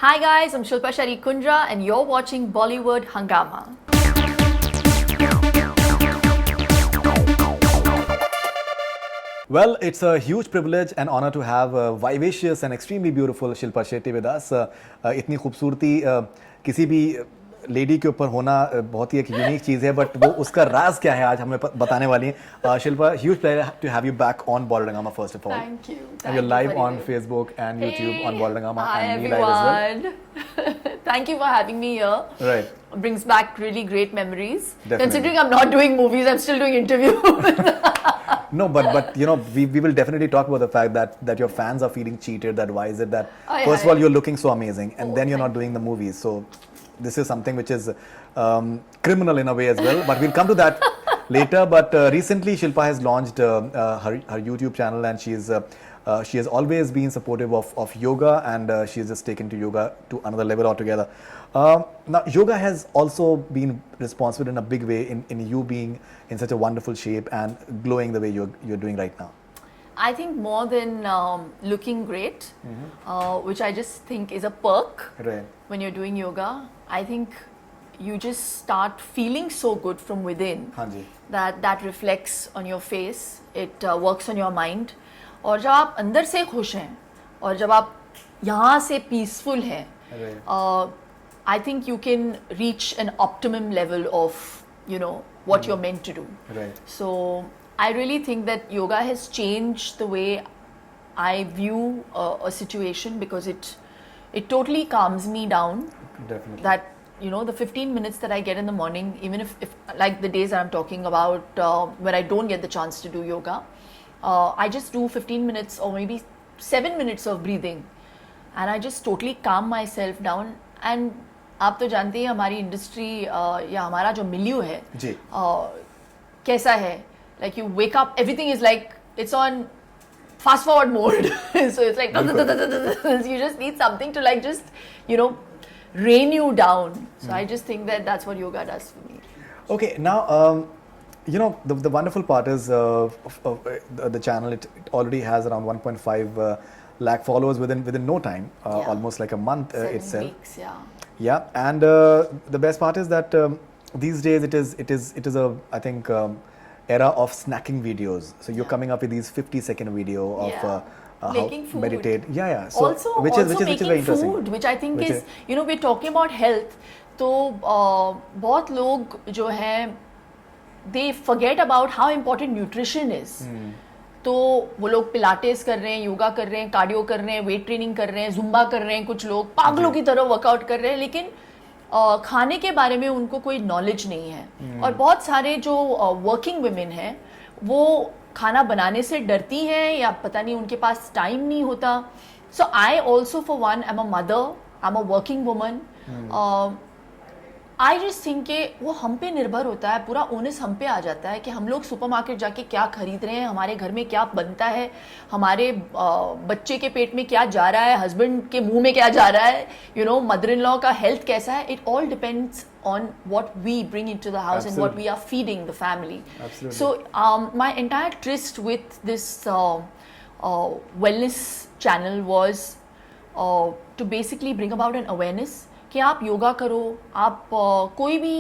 Hi guys, I'm Shilpa Shetty Kundra and you're watching Bollywood Hangama. Well, it's a huge privilege and honor to have a vivacious and extremely beautiful Shilpa Shetty with us. इतनी खूबसूरती किसी भी lady के ऊपर होना बहुत ही एक unique चीज़ है, बट वो उसका राज क्या है आज हमें बताने वाली हैं. Shilpa, huge pleasure to have you back on Bollywood Hangama first of all. Thank you. And you're live on Facebook and YouTube on Bollywood Hangama Hi and me live as well. everyone. Thank you for having me here. Right. Brings back really great memories. Definitely. Considering I'm not doing movies, I'm still doing interviews. No, but you know, we will definitely talk about the fact that your fans are feeling cheated. That why is it that first of all you're looking so amazing, and then you're not doing the movies. So this is something which is criminal in a way as well. But we'll come to that later. But recently Shilpa has launched her YouTube channel, and she has always been supportive of yoga, and she has just taken to yoga to another level altogether. Now, yoga has also been responsible in a big way in you being in such a wonderful shape and glowing the way you're doing right now. I think more than looking great, which I just think is a perk Right. when you're doing yoga, I think you just start feeling so good from within. हाँ जी. that reflects on your face, it works on your mind. और जब आप अंदर से खुश हैं और जब आप यहाँ से peaceful हैं, Right. I think you can reach an optimum level of, you know, what you're meant to do. Right. So I really think that yoga has changed the way I view a situation, because it totally calms me down. Definitely. That, you know, the 15 minutes that I get in the morning, even if like the days that I'm talking about, when I don't get the chance to do yoga, I just do 15 minutes or maybe 7 minutes of breathing, and I just totally calm myself down. And आप तो जानते हैं हमारी industry या हमारा जो मिलियो है जी. कैसा है, like you wake up, everything is like it's on fast forward mode. So it's like you just need something to like just, you know, rein you down. So I just think that that's what yoga does for me. Okay, now you know the wonderful part is the channel. It already has around 1.5 lakh followers within no time, Yeah. almost like a month 7 itself. weeks, yeah. Yeah, and the best part is that these days it is a I think era of snacking videos. So you're Yeah. coming up with these 50-second video of Yeah. how Making food. meditate. Yeah. So also which is making very interesting. food, which I think Which is, you know, we're talking about health. तो बहुत लोग जो हैं they forget about how important nutrition is. तो वो लोग Pilates कर रहे हैं, योगा कर रहे हैं, कार्डियो कर रहे हैं, वेट ट्रेनिंग कर रहे हैं, जुम्बा कर रहे हैं, कुछ लोग पागलों की तरह वर्कआउट कर रहे हैं, लेकिन खाने के बारे में उनको कोई नॉलेज नहीं है. और बहुत सारे जो वर्किंग वुमेन हैं वो खाना बनाने से डरती हैं या पता नहीं उनके पास टाइम नहीं होता. So I also for one I am a mother, I am a working woman. I just think कि वो हम पे निर्भर होता है, पूरा ओनस हम पे आ जाता है कि हम लोग सुपरमार्केट जाके क्या खरीद रहे हैं, हमारे घर में क्या बनता है, हमारे बच्चे के पेट में क्या जा रहा है, हस्बैंड के मुंह में क्या जा रहा है, you know, mother in law का हेल्थ कैसा है. It all depends on what we bring into the house. Absolutely. And what we are feeding the family. Absolutely. So my entire tryst with this wellness channel was to basically bring about an awareness कि आप योगा करो, आप कोई भी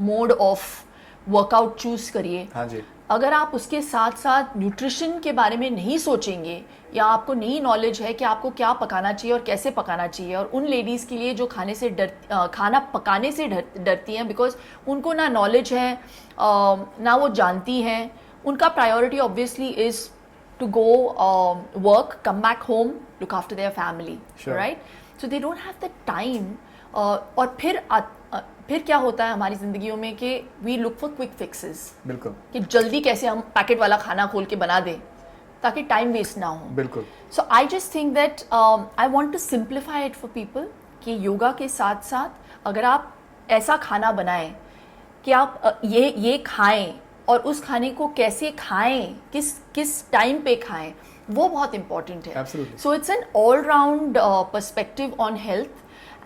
mode of workout choose करिए. हाँ जी. अगर आप उसके साथ साथ न्यूट्रिशन के बारे में नहीं सोचेंगे या आपको नहीं नॉलेज है कि आपको क्या पकाना चाहिए और कैसे पकाना चाहिए, और उन लेडीज़ के लिए जो खाना पकाने से डरती हैं बिकॉज उनको ना नॉलेज है, ना वो जानती हैं, उनका priority obviously is to go work, come back home, look after their family, right. So they don't have the time. और फिर क्या होता है हमारी जिंदगियों में कि we look for quick fixes. बिल्कुल. कि जल्दी कैसे हम पैकेट वाला खाना खोल के बना दें ताकि टाइम वेस्ट ना हो. बिल्कुल. So I just think that I want to simplify it for people कि योगा के साथ साथ अगर आप ऐसा खाना बनाएं कि आप ये खाएं और उस खाने को कैसे खाएं, किस टाइम पे खाएं, वो बहुत इंपॉर्टेंट है. So it's an all round perspective on health.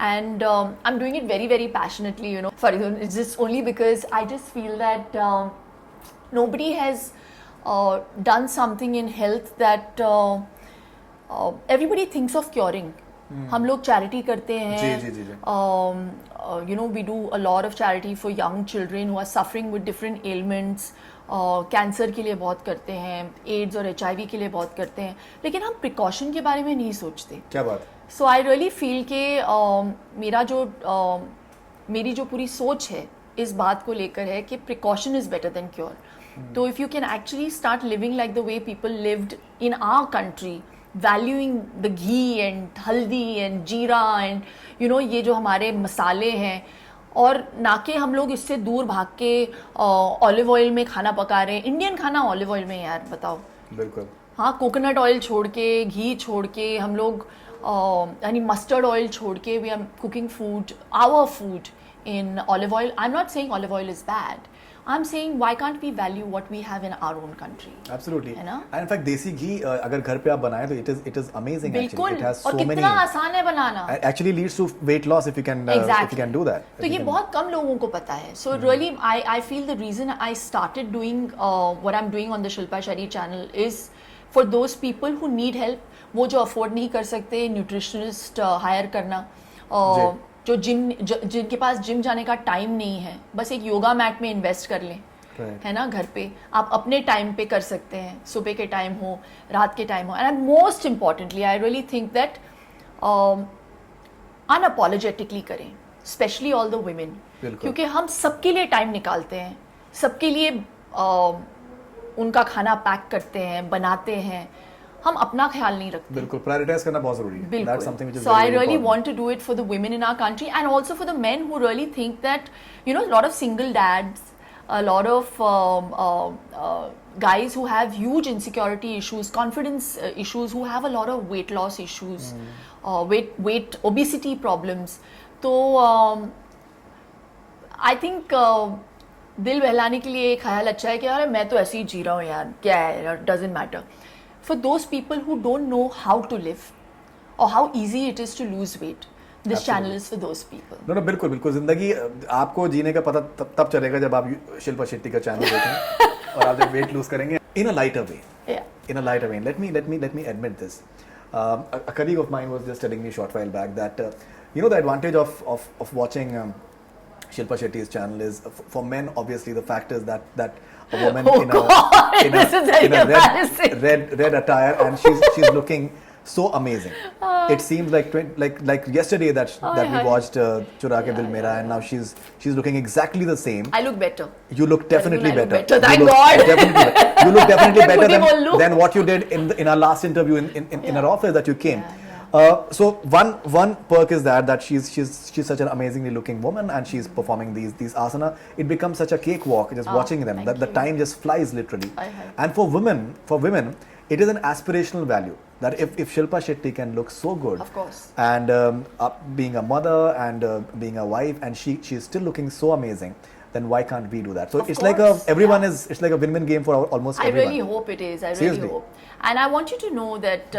And I'm doing it very, very passionately, you know. Sorry, it's just only because I just feel that nobody has done something in health that everybody thinks of curing. हम लोग charity करते हैं. जी. You know, we do a lot of charity for young children who are suffering with different ailments. Cancer के लिए बहुत करते हैं, ads और HIV के लिए बहुत करते हैं, लेकिन हम प्रिकॉशन के बारे में नहीं सोचते. क्या बात. सो आई रियली फील कि मेरी जो पूरी सोच है इस बात को लेकर है कि precaution is better than cure. तो if you can actually start living like the way people lived in our country, valuing the ghee and haldi and jeera and you know ये जो हमारे मसाले हैं, और ना कि हम लोग इससे दूर भाग के ऑलिव ऑयल में खाना पका रहे हैं. इंडियन खाना ऑलिव ऑयल में यार, बताओ. बिल्कुल. हाँ, कोकोनट ऑयल छोड़ के, घी छोड़ के, हम लोग यानी मस्टर्ड ऑयल छोड़ के we are cooking food, our food in olive oil. I'm not saying olive oil is bad. I'm saying why can't we value what we have in our own country? Absolutely. है ना? And in fact, देसी घी अगर घर पे आप बनाएं तो it is amazing. बिल्कुल. Actually. It has so और many. कितना आसान है बनाना. Actually leads to weight loss if you can do that. तो ये बहुत कम लोगों को पता है. So really, I feel the reason I started doing what I'm doing on the Shilpa Shetty channel is for those people who need help. वो जो afford नहीं कर सकते न्यूट्रिशनिस्ट हायर करना, जो जिनके पास जिम जाने का टाइम नहीं है, बस एक योगा मैट में इन्वेस्ट कर लें. है ना, घर पे आप अपने टाइम पे कर सकते हैं, सुबह के टाइम हो, रात के टाइम हो. And most importantly I really think that unapologetically करें, स्पेशली ऑल द वुमेन, क्योंकि हम सबके लिए टाइम निकालते हैं, सबके लिए उनका खाना पैक करते हैं, बनाते हैं, हम अपना ख्याल नहीं रखते. बिल्कुल, प्रायोरिटाइज करना बहुत जरूरी है. That's something which is so I really want to do it for the women in our country and also for the men who really think that, you know, a lot of single dads, a lot of guys who have huge insecurity issues, confidence issues, who have a lot of weight loss issues, weight obesity problems. तो I think दिल बहलाने के लिए एक ख्याल अच्छा है कि यार मैं तो ऐसे ही जी रहा हूँ यार, क्या है, doesn't matter. For those people who don't know how to live or how easy it is to lose weight, this channel is for those people. No, बिल्कुल. जिंदगी आपको जीने का पता तब चलेगा जब आप शिल्पा शेट्टी का चैनल देखें और आप जब वेट लूज करेंगे in a lighter way. Yeah. In a lighter way. Let me admit this. A colleague of mine was just telling me a short while back that you know the advantage of watching Shilpa Shetty's channel is for men. Obviously, the fact is that a woman in a red attire and she's looking so amazing. It seems like yesterday that we watched Chura Ke Dil Mera, and now she's looking exactly the same. I look better. You look definitely better. Thank God. You look definitely better than what you did in our last interview in our office that you came. So one perk is that she's such an amazingly looking woman and she's performing these asana. It becomes such a cakewalk just watching them. That the time just flies literally. And for women, it is an aspirational value that if Shilpa Shetty can look so good, of course, and being a mother and being a wife, and she's still looking so amazing, then why can't we do that? So it's like it's like a win-win game for almost everyone. I really hope it is. I really hope. And I want you to know that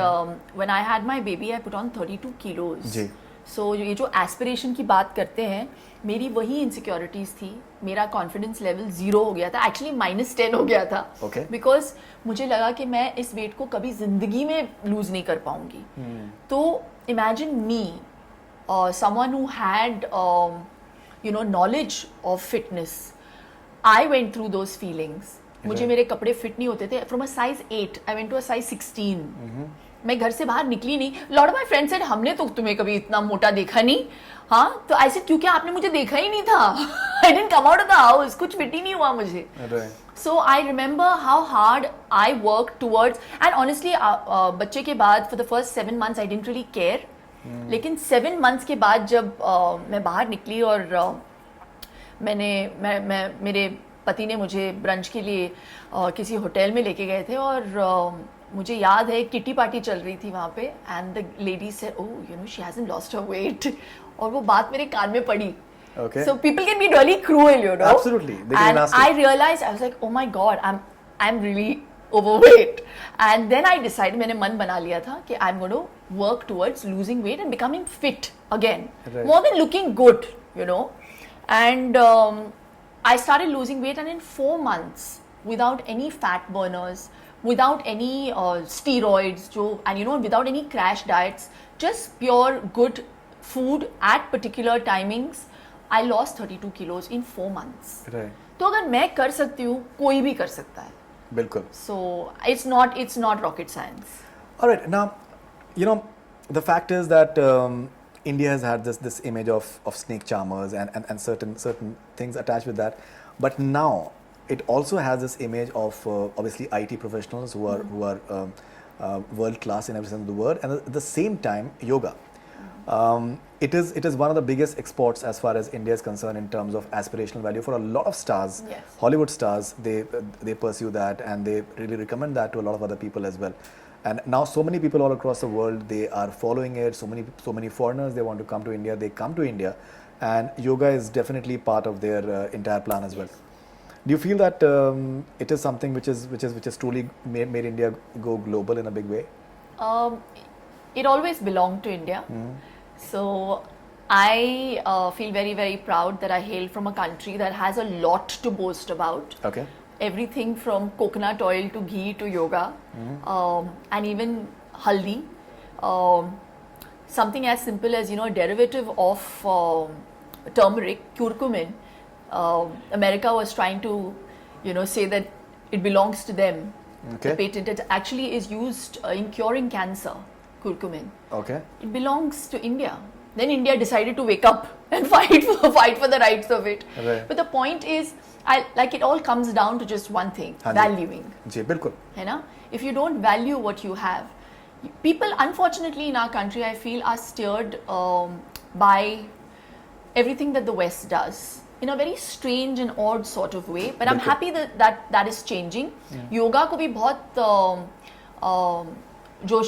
when I had my baby, I put on 32 kilos. जी. So ये जो aspiration की बात करते हैं, मेरी वही insecurities थी. मेरा confidence level 0 हो गया था. Actually -10 हो गया था. Okay. Because मुझे लगा कि मैं इस weight को कभी जिंदगी में lose नहीं कर पाऊंगी. तो imagine me, someone who had you know knowledge of fitness. I went through those feelings. मुझे मेरे कपड़े फिट नहीं होते थे. From a size 8, I went to a size 16. मैं घर से बाहर निकली नहीं. Lot of my friends said हमने तो तुम्हें कभी इतना मोटा देखा नहीं. हाँ, तो I said क्योंकि आपने मुझे देखा ही नहीं था. I didn't come out of the house. कुछ फिट ही नहीं हुआ मुझे. So I remember how hard I worked towards, and honestly बच्चे के बाद for the first 7 months I didn't really care. लेकिन 7 months के बाद जब मैं बाहर निकली और मेरे पति ने मुझे ब्रंच के लिए किसी होटल में लेके गए थे और मुझे याद है किटी पार्टी चल रही थी वहाँ पे and the lady said oh you know she hasn't lost her weight और वो बात मेरे कान में पड़ी. Okay. So people can be really cruel, you know. Absolutely. And I realized, I was like, oh my God, I'm really overweight. And then I decided, मैंने मन बना लिया था कि I'm going to work towards losing weight and becoming fit again. Right. More than looking good, you know. And I started losing weight, and in 4 months, without any fat burners, without any steroids, and without any crash diets, just pure good food at particular timings, I lost 32 kilos in 4 months. Right. तो अगर मैं कर सकती हूँ, कोई भी कर सकता है. बिल्कुल. So it's not rocket science. All right. Now, the fact is that India has had this image of snake charmers and certain things attached with that, but now it also has this image of obviously IT professionals who are world class in every sense of the word, and at the same time yoga. It is one of the biggest exports as far as India is concerned in terms of aspirational value for a lot of stars. Yes. Hollywood stars, they pursue that and they really recommend that to a lot of other people as well. And now so many people all across the world, they are following it. So many foreigners, they want to come to India. They come to India, and yoga is definitely part of their entire plan as well. Do you feel that it is something which is truly made India go global in a big way? It always belonged to India. So I feel very, very proud that I hail from a country that has a lot to boast about. Okay. Everything from coconut oil to ghee to yoga, and even haldi. Something as simple as, a derivative of turmeric, curcumin. America was trying to, say that it belongs to them. Okay. Patented actually is used in curing cancer, curcumin. Okay. It belongs to India. Then India decided to wake up and fight for the rights of it. Right. But the point is, it all comes down to just one thing: valuing. जी बिल्कुल. है ना? If you don't value what you have, people unfortunately in our country, I feel, are steered by everything that the West does in a very strange and odd sort of way. But I'm happy that is changing. Yoga को भी बहुत जो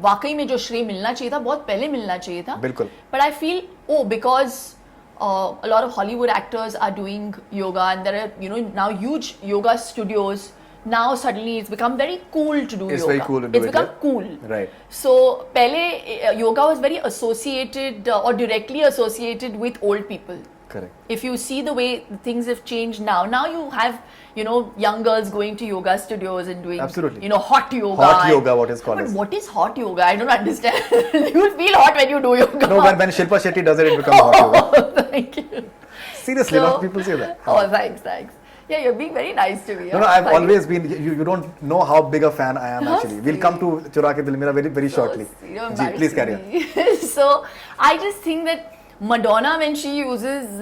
वाकई में जो श्रेय मिलना चाहिए था, बहुत पहले मिलना चाहिए था. बिल्कुल. But I feel, because a lot of Hollywood actors are doing yoga, and there are now huge yoga studios. Now suddenly it's become very cool to do yoga. It's very cool to do it. It's become cool. Right. So pehle yoga was very associated or directly associated with old people. Correct. If you see the way things have changed now you have young girls going to yoga studios and doing absolutely hot yoga. Hot yoga, what is called? But what is hot yoga? I don't understand. You will feel hot when you do yoga. No, when Shilpa Shetty does it becomes hot yoga. Thank you. Seriously, a lot of people say that. Oh, thanks. Yeah, you're being very nice to me. No, I've always been. You don't know how big a fan I am actually. We'll come to Chura Ke Dil Mera very, very shortly. Ji, please carry on. So, I just think that Madonna, when she uses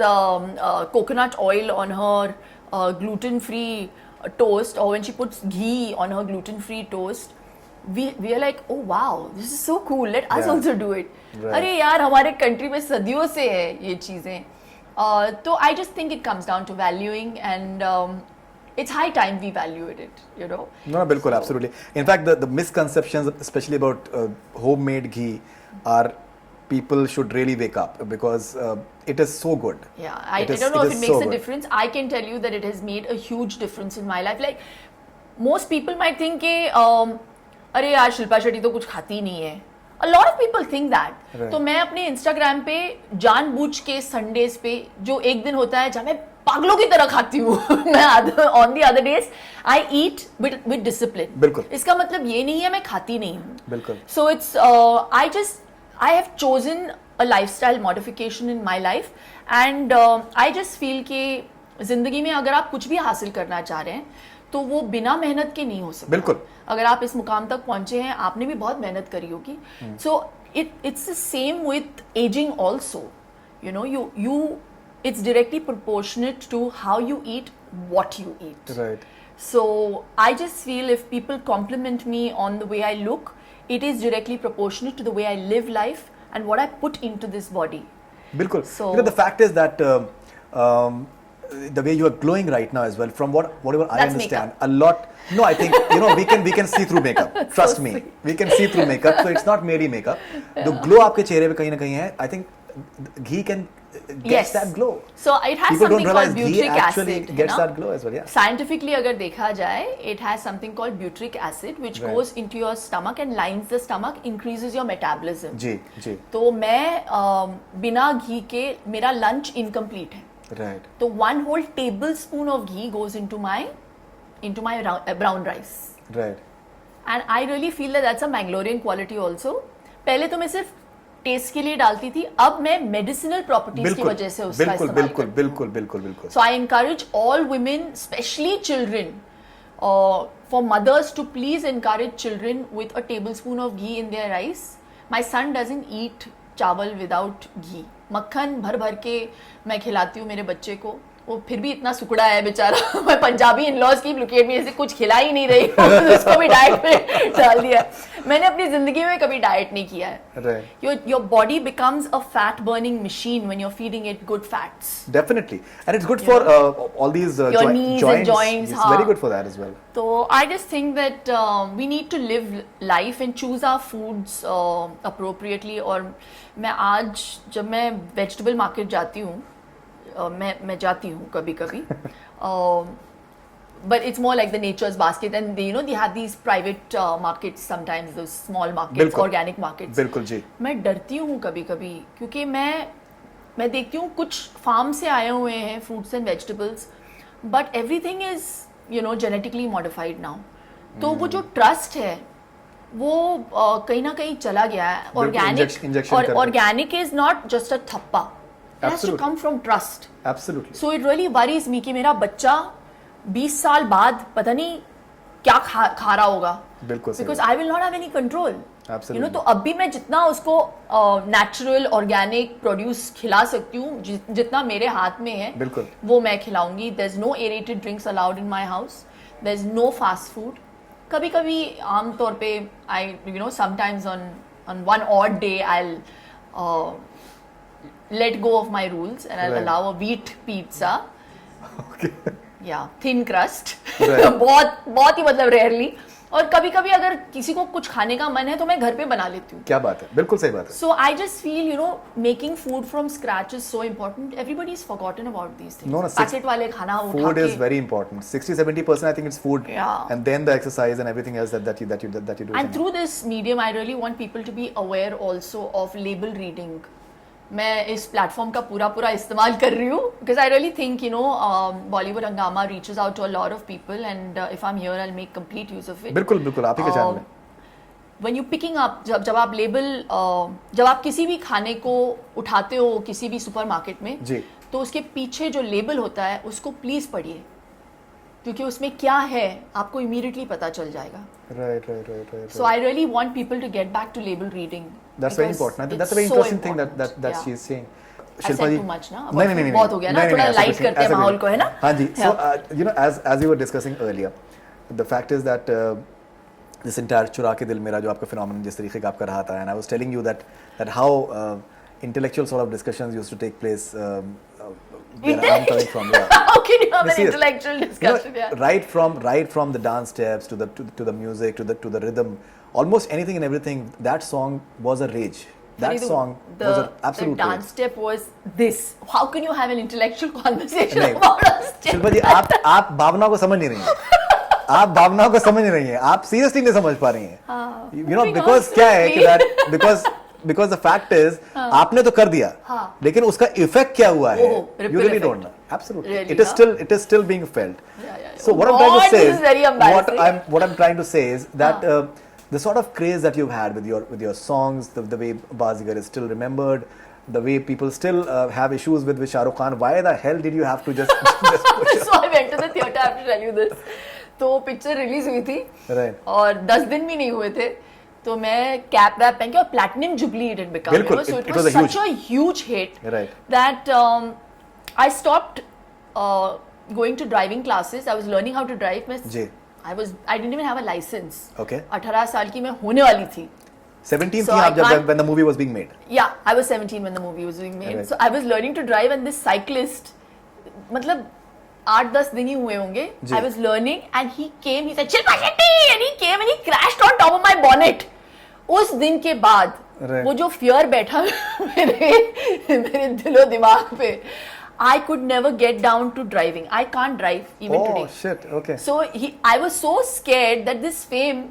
coconut oil on her gluten-free toast, or when she puts ghee on her gluten-free toast, we are like, oh wow, this is so cool. Let us also do it. Right. अरे यार, हमारे country में सदियों से है ये चीजें. So I just think it comes down to valuing, and it's high time we valued it. No, bilkul, absolutely. In fact, the misconceptions, especially about homemade ghee, are people should really wake up, because it is so good. Yeah, I don't know if it makes a difference. I can tell you that it has made a huge difference in my life. Like, most people might think कि अरे यार शिल्पा शेट्टी तो कुछ खाती नहीं है. A lot of people think that. Right. तो मैं अपने Instagram पे जानबूझ के Sundays पे जो एक दिन होता है जहाँ मैं पागलों की तरह खाती हूँ, मैं on the other days I eat with discipline. बिल्कुल. इसका मतलब ये नहीं है मैं खाती नहीं हूँ. बिल्कुल. So it's I have chosen a lifestyle modification in my life, and I just feel कि जिंदगी में अगर आप कुछ भी हासिल करना चाह रहे हैं तो वो बिना मेहनत के नहीं हो सकता. बिल्कुल. अगर आप इस मुकाम तक पहुंचे हैं, आपने भी बहुत मेहनत करी होगी. So it's the same with aging also. It's directly proportionate to how you eat, what you eat. Right. So I just feel if people compliment me on the way I look, it is directly proportionate to the way I live life and what I put into this body. Bilkul. So the fact is that the way you are glowing right now as well, from whatever I understand, makeup. a lot. No, I think we can see through makeup. Trust me, we can see through makeup. So it's not merely makeup. The glow आपके चेहरे पे कहीं ना कहीं है. I think ghee can get that glow. So it has People something called ghee butyric actually acid. Gets that glow as well. Yeah. Scientifically अगर देखा जाए, it has something called butyric acid which goes into your stomach and lines the stomach, increases your metabolism. जी. तो मैं बिना घी के मेरा lunch incomplete है. Right. So 1 whole tablespoon of ghee goes into my brown rice. Right. And I really feel that that's a Mangalorean quality also. पहले तो मैं सिर्फ टेस्ट के लिए डालती थी, अब मैं मेडिसिनल प्रॉपर्टीज की वजह से उसका बिल्कुल इस्तेमाल बिल्कुल करती हूँ. बिल्कुल बिल्कुल बिल्कुल. So I encourage all women, especially children, for mothers to please encourage children with a tablespoon of ghee in their rice. My son doesn't eat चावल without ghee. मक्खन भर भर के मैं खिलाती हूँ मेरे बच्चे को, वो फिर भी इतना सुकड़ा है बेचारा. मैं पंजाबी इन-लॉज की लुकेट में से कुछ खिला ही नहीं रही हूँ, उसको भी डाइट में डाल दिया. मैंने अपनी जिंदगी में कभी डाइट नहीं किया है. Right. Your body becomes a fat burning machine when you're feeding it good fats. Definitely, and it's good for all these Your knees and joints. It's very good for that as well. So I just think that we need to live life and choose our foods appropriately. और मैं आज जब मैं vegetable market जाती हूँ, मैं जाती हूँ कभी कभी, but it's more like the nature's basket, and they, they have these private markets sometimes, those small markets, बिल्कुल, organic markets. बिल्कुल जी. मैं डरती हूँ कभी कभी, क्योंकि मैं देखती हूँ कुछ फार्म से आए हुए हैं fruits and vegetables, but everything is genetically modified now. तो वो जो ट्रस्ट है वो कहीं ना कहीं चला गया है. ऑर्गेनिक, और organic is not just a thappa, it has to come from trust. Absolutely. So it really worries me कि मेरा बच्चा 20 साल बाद पता नहीं क्या खा रहा होगा. बिल्कुल. Because I will not have any control. Absolutely. तो अब भी मैं जितना उसको नेचुरल ऑर्गेनिक प्रोड्यूस खिला सकती हूँ, जितना मेरे हाथ में है, बिल्कुल, वो मैं खिलाऊंगी. There is no aerated drinks allowed in my house. There is no fast food. कभी कभी आमतौर पे I sometimes on one odd day I let go of my rules and I'll allow a wheat pizza. Okay. Yeah, thin crust. Right. बहुत ही मतलब rarely. और कभी कभी अगर किसी को कुछ खाने का मन है तो मैं घर पे बना लेती हूँ. क्या बात है, बिल्कुल सही बात है. So I just feel making food from scratch is so important. Everybody's forgotten about these things. No, packet वाले खाना उठा के. Food is very important. 60-70% I think it's food. Yeah. And then the exercise and everything else that you do. And through this medium, I really want people to be aware also of label reading. मैं इस platform का पूरा इस्तेमाल कर रही हूँ, because I really think Bollywood Hungama reaches out to a lot of people, and if I am here I will make complete use of it. बिल्कुल बिल्कुल, आप ही का चैनल है. व्हेन यू पिकिंग अप, जब आप लेबल, जब आप किसी भी खाने को उठाते हो किसी भी सुपरमार्केट में जी, तो उसके पीछे जो लेबल होता है उसको प्लीज पढ़िए, क्योंकि उसमें क्या है आपको इमीडिएटली पता चल जाएगा. Right. So I really want people to get back to label reading. That's very important. I think that's a very interesting thing that she is saying. I said too much, ना? नहीं, बहुत हो गया ना, थोड़ा लाइट करते हैं माहौल को, है ना? हाँ जी. So as we were discussing earlier, the fact is that this entire चुरा के दिल मेरा जो आपका phenomenon जिस तरीके का आपका रहा था, and I was telling you that how intellectual sort of discussions used to take place. Where I'm coming from, yeah. How can you have an intellectual discussion? Right from the dance steps to the music to the rhythm, almost anything and everything. That song was a rage. That song was an absolute rage. The dance step was this. How can you have an intellectual conversation about a step? Shilpa जी, आप भावनाओं को समझ नहीं रही हैं. आप भावनाओं को समझ नहीं रही हैं. आप सीरियसली नहीं समझ पा रही हैं. Because क्या है कि that because the fact is आपने तो कर दिया, लेकिन उसका इफेक्ट क्या हुआ है, you really don't know. Absolutely, really, it is still being felt. So what I'm trying to say is, what I'm trying to say is that the sort of craze that you've had with your songs, the way Bazigar is still remembered, the way people still have issues with Shah Rukh Khan. Why the hell did you have to just push So I went to the theatre, I have to tell you this. तो picture release हुई थी, और 10 दिन भी नहीं हुए थे, तो मैं कैप वैप पहन के, और platinum jubilee it become, so it was such a huge hit that I stopped going to driving classes. I was learning how to drive. I didn't even have a license. Okay. 18 साल की मैं होने वाली थी. 17 थी आप जब when the movie was being made. Yeah, I was 17 when the movie was being made. So I was learning to drive, and this cyclist, मतलब 8-10 दिन ही हुए होंगे. I was learning and he came. He said, "Shilpa Shetty," and he came and he crashed on top of my bonnet. उस दिन के बाद वो जो फियर बैठा मेरे दिलो दिमाग पे, I could never get down to driving. I can't drive even today. Oh shit, okay. So I was so scared that this fame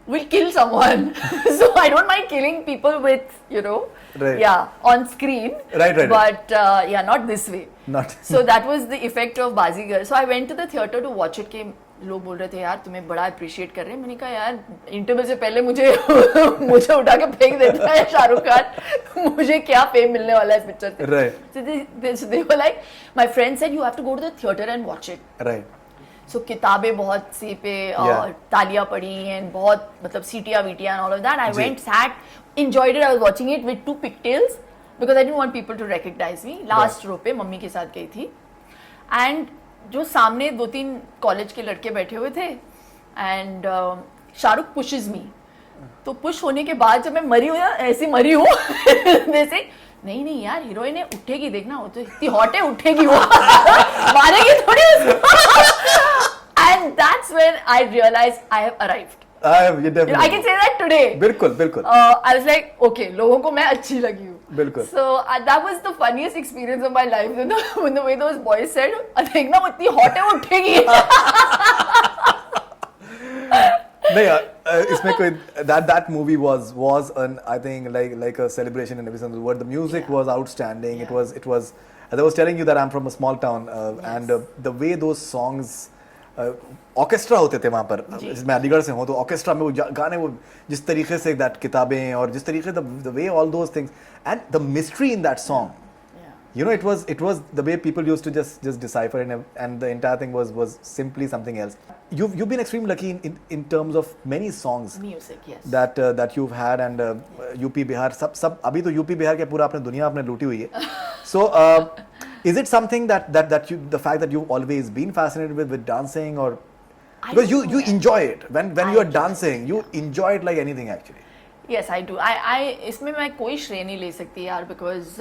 will kill someone. So I don't mind killing people with, on screen. Right. But not this way. So that was the effect of Bazigar. So I went to the theatre to watch it. लोग बोल रहे थे यार तुम्हें बड़ा appreciate कर रहे हैं। मैंने कहा यार इंटरव्यू से पहले मुझे मुझे उठा के फेंक देता है शाहरुख खान, मुझे क्या फेम मिलने वाला है इस पिक्चर से। Right. So they were like, my friend said you have to go to the theater and watch it. Right. So किताबें बहुत सी पे तालियां पड़ी and बहुत मतलब सीटियां वीटियां and all of that. I जी. went, sat, enjoyed it. I was watching it with 2 pigtails because I didn't want people to recognize me. Last row पे मम्मी के साथ गई थी and जो सामने 2-3 कॉलेज के लड़के बैठे हुए थे and शाहरुख pushes me. तो पुश होने के बाद जब मैं मरी हूँ ना, ऐसी मरी हूँ जैसे नहीं यार हीरोइन है, उठेगी देखना, वो तो इतनी हॉट है, उठेगी वो मारेगी थोड़ी उसको। And that's when I realized I have arrived. You definitely. I can say that today. बिल्कुल बिल्कुल. I was like, okay, लोगों को मैं अच्छी लगी हूँ. बिल्कुल. So that was the funniest experience of my life. When the way those boys said, देखना वो इतनी hot है, वो उठेगी। नहीं इसमें कोई that movie was an I think like a celebration in every sense of the word. The music was outstanding. Yeah. It was as I was telling you that I'm from a small town and the way those songs orchestra होते थे वहाँ पर, मैं अलीगढ़ से हूँ तो orchestra में वो गाने, वो जिस तरीके से दैट किताबें और जिस तरीके the way all those things and the mystery in that song, you know, it was the way people used to just decipher and the entire thing was simply something else. You've been extremely lucky in terms of many songs music, yes, that you've had and UP Bihar सब अभी तो UP Bihar के पूरा आपने दुनिया आपने लूटी हुई है. So is it something that you, the fact that you've always been fascinated with dancing, or because you enjoy it when you are dancing, you enjoy it like anything actually? Yes, I do. I इसमें मैं कोई श्रेय नहीं ले सकती यार, because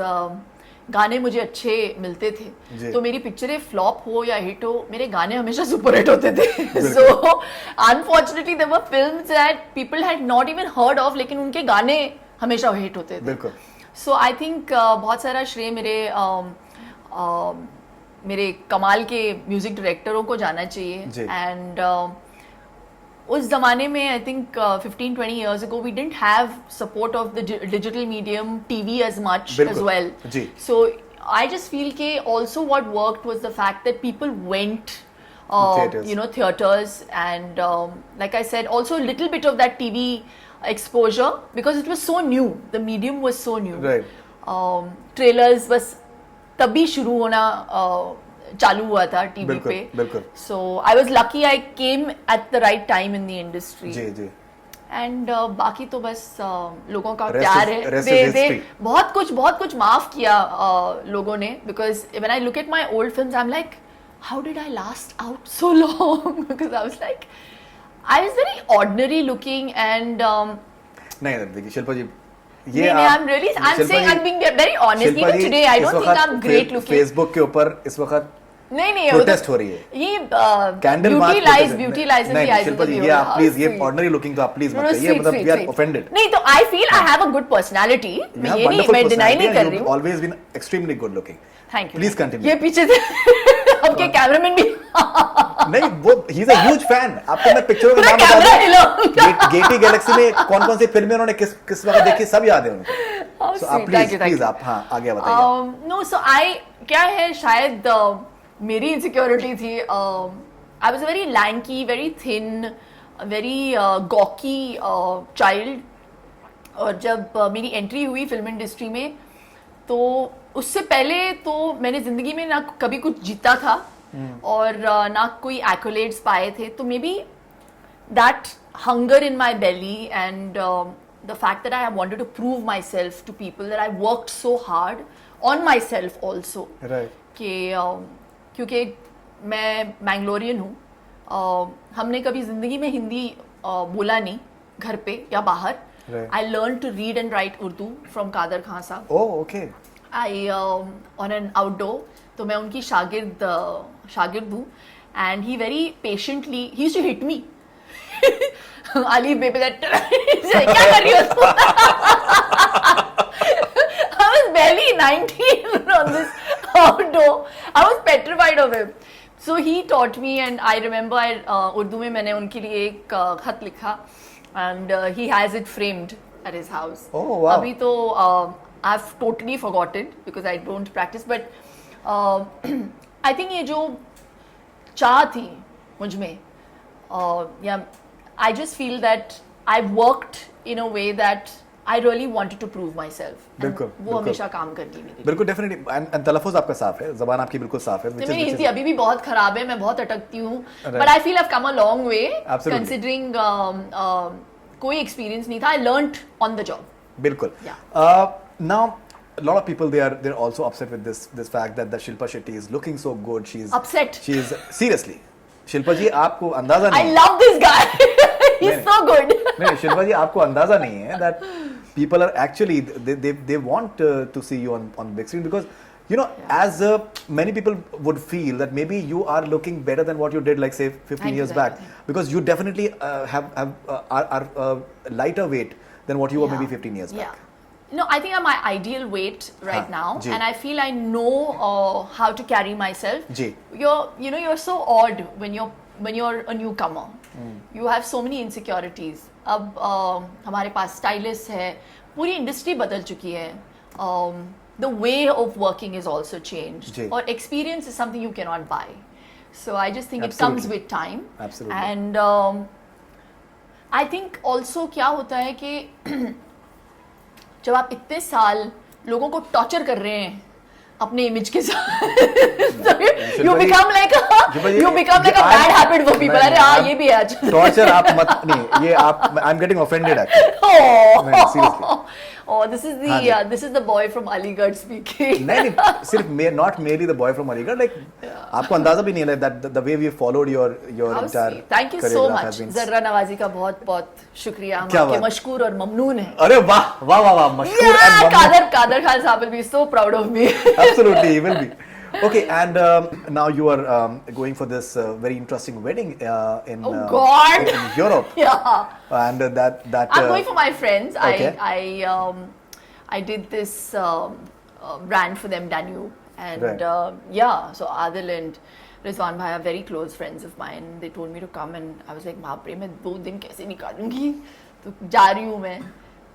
गाने मुझे अच्छे मिलते थे तो मेरी पिक्चरें फ्लॉप हो या हिट हो, मेरे गाने हमेशा सुपर हिट होते थे. So unfortunately there were films that people had not even heard of, लेकिन उनके गाने हमेशा हिट होते थे. बिल्कुल. So I think बहुत सारा श्रेय मेरे कमाल के म्यूजिक डायरेक्टरों को जाना चाहिए. एंड उस जमाने में I think 15-20 years ago we didn't have support of the digital medium TV as much as well. So I just feel ke also what worked was the fact that people went theaters and like I said also a little bit of that TV exposure because it was so new, the medium was so new. Right. Trailers बस तभी शुरू होना चालू हुआ था TV पे. बिल्कुल. So I was lucky I came at the right time in the industry. Ji. And बाकी तो बस लोगों का प्यार है. दे बहुत कुछ माफ किया लोगों ने, because when I look at my old films I'm like, how did I last out so long? Because I was like, I was very ordinary looking and नहीं देखिए शिल्पा जी, I'm saying I'm being very honest. Even today I don't think I'm great looking. Facebook के ऊपर इस वक्त नहीं protest हो रही है. ये candle beauty lies in the eyes of the beholder. ये आप प्लीज ये ऑर्डिनरी लुकिंग तो आप प्लीज मत करिए, मतलब वी आर ऑफेंडेड. नहीं तो I feel I have a good personality, मैं ये नहीं, मैं डिनाई नहीं कर रही हूं. Always been extremely good looking. Thank you. Please continue. ये पीछे से अब के कैमरामैन भी नहीं, वो ही इज अ ह्यूज फैन. आपको मैं पिक्चरों के नाम बता दूं. गेटी गैलेक्सी में कौन सी फिल्में उन्होंने किस वक्त देखी सब याद है उनको. सो आप प्लीज आप हां आगे बताइए. नो सो आई क्या है, शायद मेरी इनसिक्योरिटी थी. I was very lanky, very thin, very gawky child. और जब मेरी एंट्री हुई फिल्म इंडस्ट्री में तो उससे पहले तो मैंने जिंदगी में ना कभी कुछ जीता था और ना कोई एक्कोलेड्स पाए थे. तो maybe that hunger in my belly and the fact that I wanted to prove myself to people that I worked so hard on myself also. क्योंकि मैं मैंगलोरियन हूँ, हमने कभी जिंदगी में हिंदी बोला नहीं घर पे या बाहर. I learn to read and write Urdu from Kader Khan साहब. Oh okay. I on an outdoor, तो मैं उनकी शागिर्द हूँ. And he very patiently he used to hit me. Ali baby that क्या कर रही हो तुम? I was barely 19 on this outdoor. I was petrified of him. So he taught me and I remember Urdu में मैंने उनके लिए एक खत लिखा and he has it framed at his house. Oh wow. अभी तो I've totally forgotten because I don't practice, but I think ये जो चाह थी मुझ में yeah, I just feel that I've worked in a way that I really wanted to prove myself. बिल्कुल, वो हमेशा काम करती मेरी. बिल्कुल डेफिनेटली. एंड तलफ़ुज़ आपका साफ है, ज़बान आपकी बिल्कुल साफ है. मेरी हिंदी अभी भी बहुत खराब है, मैं बहुत अटकती हूँ. But I feel I've come a long way. Considering कोई एक्सपीरियंस नहीं था. I learnt on the job. बिल्कुल. Now a lot of people they're also upset with this fact that Shilpa Shetty is looking so good. She's upset. She's seriously. Shilpa ji, आपको अंदाजा नहीं. I love this guy. He's so good. नहीं, Shilpa ji, आपको अंदाजा नहीं है that people are actually they want to see you on big screen, because you know, as many people would feel that maybe you are looking better than what you did, like say 15 years back, because you definitely are lighter weight than what you were maybe 15 years back. No, I think I'm my ideal weight right now, and I feel I know how to carry myself. Ji. You're so odd when you're a newcomer. You have so many insecurities. अब हमारे पास stylist है, पूरी industry बदल चुकी है. The way of working is also changed. Ji. Or experience is something you cannot buy. So I just think Absolutely. it comes with time. Absolutely. And I think also क्या होता है कि जब आप इतने साल लोगों को टॉर्चर कर रहे हैं अपने इमेज के साथ, you become like a bad habit for people. अरे हाँ, ये भी है आज. टॉर्चर आप मत नहीं, ये आप I'm getting offended actually. नहीं, seriously. Oh, this is the boy from Aligarh speaking. नहीं, सिर्फ not merely the boy from Aligarh, like आपको अंदाजा भी नहीं है that the way we followed your entire. Thank you so much. जर्रा नवाजी का बहुत बहुत शुक्रिया. हम आपके मशकूर और ममनून हैं. अरे वाह वाह वाह वाह, मशकूर and ममनून. कादर खान साहब will be so proud of me. Absolutely, he will be. Okay, and now you are going for this very interesting wedding in Europe. Yeah. And that I'm going for my friends. Okay. I did this brand for them, Danube, and right. so Adil and Rizwan bhai are very close friends of mine. They told me to come, and I was like, बाप रे, मैं 2 दिन कैसे निकालूंगी? तो जा रही हूँ मैं.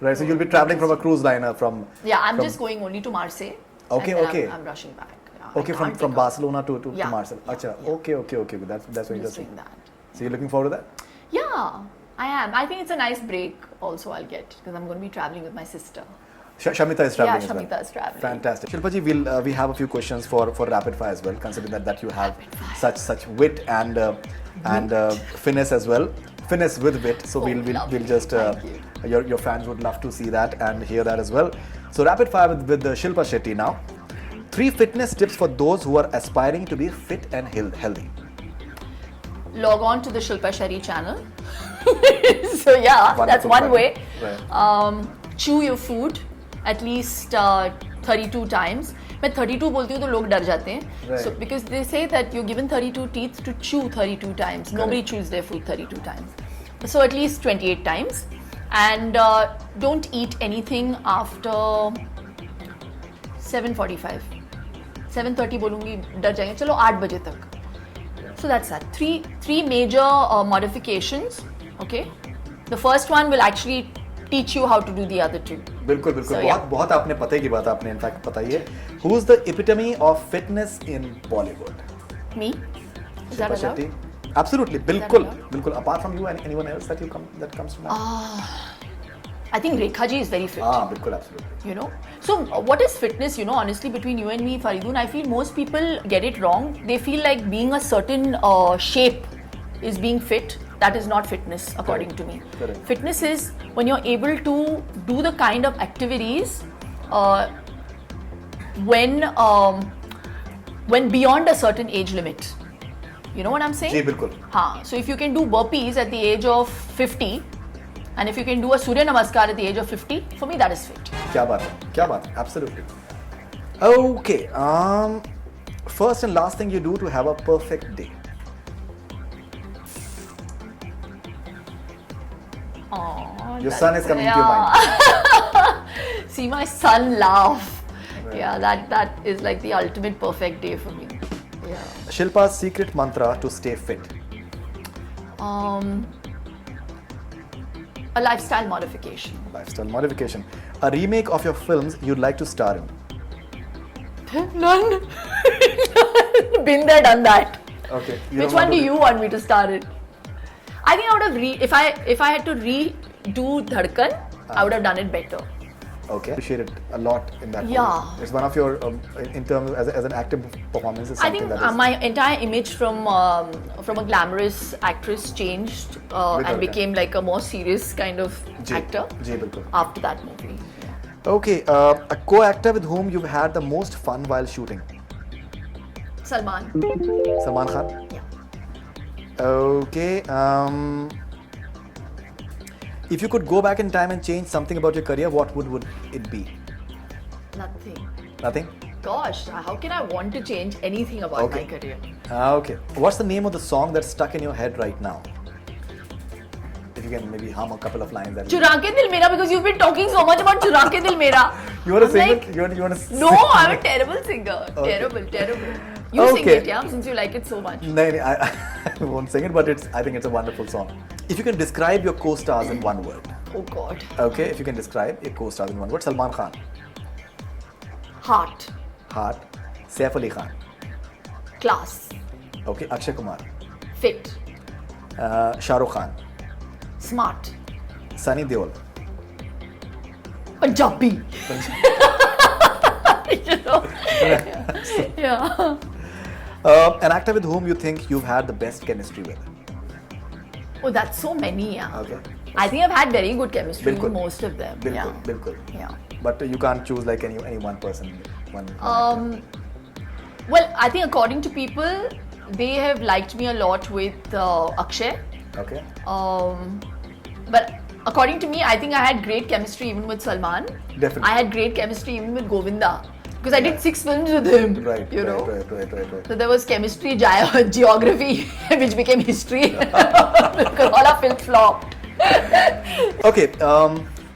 Right, so you'll be traveling from a cruise liner from. Yeah, I'm just going only to Marseille. Okay, and okay. I'm rushing back. Okay, from Barcelona to Marseille. Yeah, Acha, okay. That's very interesting. That. So you're looking forward to that? Yeah, I am. I think it's a nice break also I'll get, because I'm going to be traveling with my sister. Shamita is traveling as well. Yeah, Shamita is traveling. Fantastic. Shilpa ji, we have a few questions for rapid fire as well, considering that you have such wit and finesse as well. Finesse with wit. So we'll just your fans would love to see that and hear that as well. So rapid fire with Shilpa Shetty now. 3 fitness tips for those who are aspiring to be fit and healthy. Log on to the Shilpa Shetty channel. So yeah, that's one way. Right. Chew your food at least 32 times. मैं 32 बोलती हूँ तो लोग डर जाते हैं. Right. So because they say that you're given 32 teeth to chew 32 times. Correct. Nobody chews their food 32 times. So at least 28 times. And don't eat anything after 7:45. 7:30 बोलूँगी डर जाएंगे. चलो 8 बजे तक. So that's that. Three major modifications. Okay. The first one will actually teach you how to do the other 2. बिल्कुल So, बहुत आपने पते की बात आपने इनफैक्ट बताई है. Who's the epitome of fitness in Bollywood? Me? Is that Shilpa allowed? Shetty. Absolutely. बिल्कुल. Apart from you and anyone else that comes to mind? I think Rekha ji is very fit. बिल्कुल, absolutely. You know. So what is fitness? You know, honestly, between you and me, Faridun, I feel most people get it wrong. They feel like being a certain shape is being fit. That is not fitness, according to me. Correct. Fitness is when you're able to do the kind of activities when beyond a certain age limit. You know what I'm saying? जी बिल्कुल. So if you can do burpees at the age of 50, and if you can do a Surya Namaskar at the age of 50, for me that is fit. क्या बात है, absolutely. Okay, first and last thing you do to have a perfect day. Your son is coming to your mind. See my son laugh. Right. Yeah, that is like the ultimate perfect day for me. Yeah. Shilpa's secret mantra to stay fit. A lifestyle modification. A remake of your films you'd like to star in. None. Been there, done that. Okay. Which one do you want me to star in? I think I would have if I had to redo Dhadkan, I would have done it better. Okay. Appreciate it a lot in that movie. Yeah. It's one of your, in terms of, as an active performance, is I something think that is... my entire image from a glamorous actress changed and Dhadkan. became like a more serious kind of actor जी बिल्कुल. after that movie. Okay, a co-actor with whom you've had the most fun while shooting? Salman. Salman Khan? Yeah. Okay. If you could go back in time and change something about your career, what would it be? Nothing. Nothing? Gosh, how can I want to change anything about Okay. my career? Okay. What's the name of the song that's stuck in your head right now? If you can maybe hum a couple of lines. That Chura ke dil mera, because you've been talking so much about Chura ke dil mera. You want to I'm sing like, it? You want to No, I'm a terrible singer. Okay. Terrible. You sing Okay. it, yeah, since you like it so much. No, I won't sing it, but I think it's a wonderful song. If you can describe your co-stars in one word. Oh God. Okay, if you can describe your co-stars in one word. Salman Khan, Heart. Heart. Saif Ali Khan. Class. Okay, Akshay Kumar. Fit. Shah Rukh Khan. Smart. Sunny Deol. Punjabi. You know? Yeah. An actor with whom you think you've had the best chemistry with. Oh, that's so many, yeah. Okay. I think I've had very good chemistry Bilkul. with most of them. Bilkul, Yeah. bilkul. Yeah. But you can't choose like any one person. One Well, I think according to people, they have liked me a lot with Akshay. Okay. But according to me, I think I had great chemistry even with Salman. Definitely. I had great chemistry even with Govinda. Because I did 6 films with him. Right. You know? Right. So there was chemistry, geography, which became history. Because all our films flopped. Okay.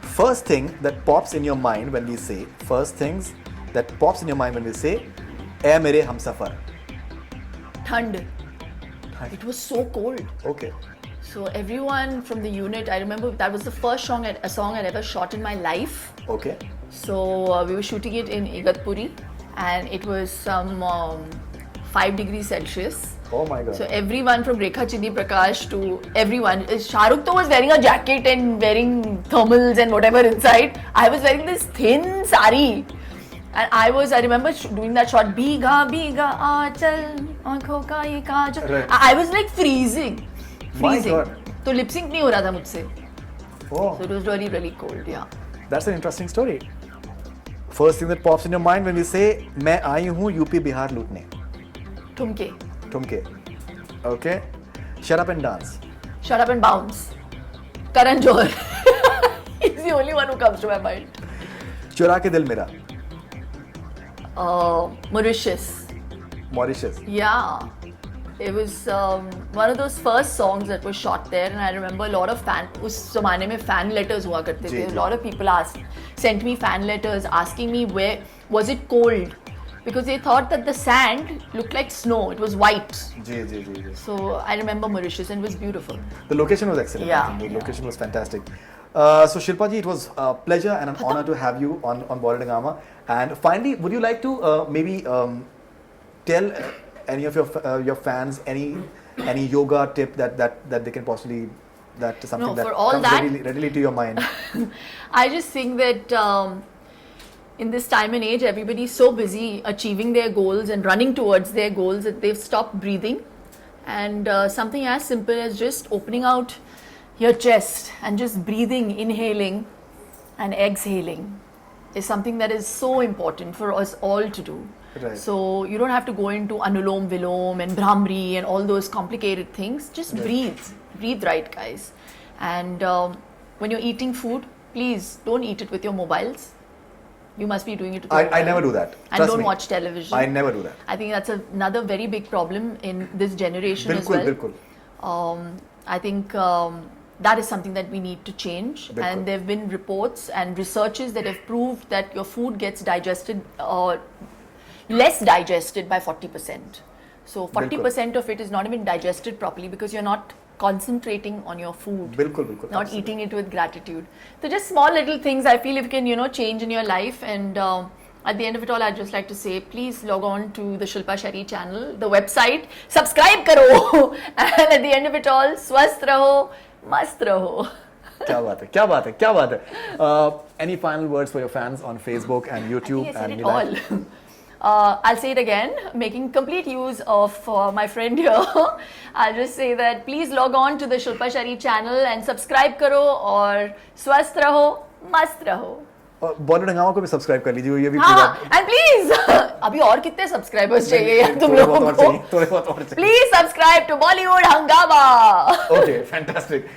First thing that pops in your mind when we say, "Ae mere humsafar." Thund. It was so cold. Okay. So everyone from the unit, I remember that was the first song I'd ever shot in my life. Okay. So we were shooting it in Igatpuri, and it was some 5 degrees Celsius. Oh my God. So everyone from Rekha Chindi Prakash to everyone, Shah Rukh was wearing a jacket and wearing thermals and whatever inside. I was wearing this thin sari. And I remember doing that shot, Bhiga Bhiga Aachal, aankhon ka ye kajal. Right. I was like freezing. My God. तो lip sync नहीं हो रहा था मुझसे. Oh. So it was really, really cold, yeah. That's an interesting story. First thing that pops in your mind when we say, "मैं आई हूँ UP Bihar लूटने." ठुमके. Tumke. Okay. Shut up and dance. Shut up and bounce. Karan Johar. He's the only one who comes to my mind. चुरा के दिल मेरा. Mauritius. Mauritius. Yeah. It was one of those first songs that was shot there, and I remember a lot of उस ज़माने में fan letters हुआ करते थे. A lot of people sent me fan letters asking me where was it cold, because they thought that the sand looked like snow. It was white. Ji. So I remember Mauritius, and it was beautiful. The location was excellent. Yeah, I think. The yeah. location was fantastic. So Shilpa ji, it was a pleasure and an honor to have you on Bollywood. And finally, would you like to maybe tell any of your fans any yoga tip that they can possibly, that something that for all comes that, readily to your mind? I just think that in this time and age, everybody's so busy achieving their goals and running towards their goals that they've stopped breathing. And something as simple as just opening out your chest and just breathing, inhaling and exhaling is something that is so important for us all to do. Right. So you don't have to go into Anulom Vilom and Brahmari and all those complicated things. Just breathe right, guys. And when you're eating food, please don't eat it with your mobiles. You must be doing it with your I never do that. And Trust don't me. watch television. I never do that. I think that's another very big problem in this generation as well. Bilkul. I think that is something that we need to change. Bilkul. And there have been reports and researches that have proved that your food gets digested less digested by 40%. So 40% of it is not even digested properly because you're not concentrating on your food. Bilkul. Not Absolutely. eating it with gratitude. So just small little things I feel if you can, change in your life, and At the end of it all, I'd just like to say, please log on to the Shilpa Shetty channel, the website, subscribe karo, and at the end of it all, swasth raho, mast raho. क्या बात है, क्या बात है, क्या बात है. Any final words for your fans on Facebook and YouTube? I think I said and it all. I'll say it again, making complete use of my friend here. I'll just say that please log on to the Shilpa Shetty channel and subscribe karo और स्वस्थ रहो, मस्त रहो. बॉलीवुड हंगामा को भी subscribe कर लीजिए, ये भी हाँ, and please अभी और कितने सब्सक्राइबर्स चाहिए यार तुम लोगों को? थोड़े बहुत और चाहिए. Please subscribe to Bollywood Hangama. Okay, fantastic.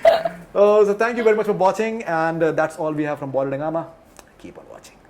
So thank you very much for watching, and that's all we have from Bollywood Hangama. Keep on watching.